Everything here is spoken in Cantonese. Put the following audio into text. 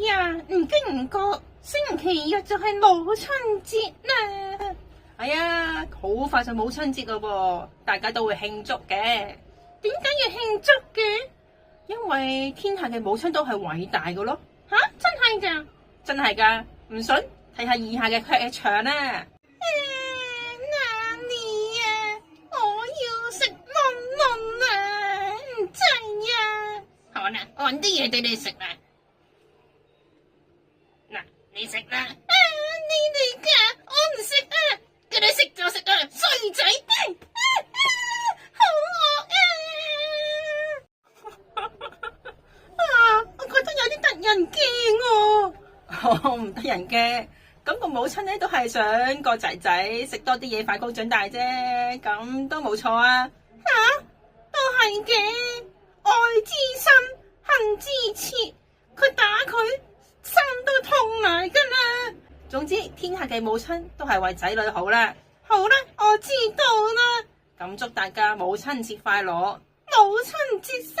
呀，唔經唔覺，星期日就係母親節啦。哎呀，好快就母親節咯喎，大家都會慶祝嘅。點解要慶祝嘅？因為天下嘅母親都係偉大嘅咯。吓，真係噶？真係噶，唔信睇下以下嘅劇場啦。哪裏啊？我要食蚊蚊啊！唔制啊！好啦，我搵啲嘢俾你食啦。嗱，你食啦。你嚟噶，我唔食啊！叫你食就食啊，衰仔！好餓啊！我覺得有啲得人驚喎。我唔得人驚，咁個母親咧都係想個仔仔食多啲嘢，快高長大啫，咁都冇錯啊。吓，都係嘅，愛之深，恨之切，佢打佢心都痛埋噶啦。總之，天下嘅母親都係為仔女好啦。好啦，我知道啦。咁祝大家母親節快樂，母親節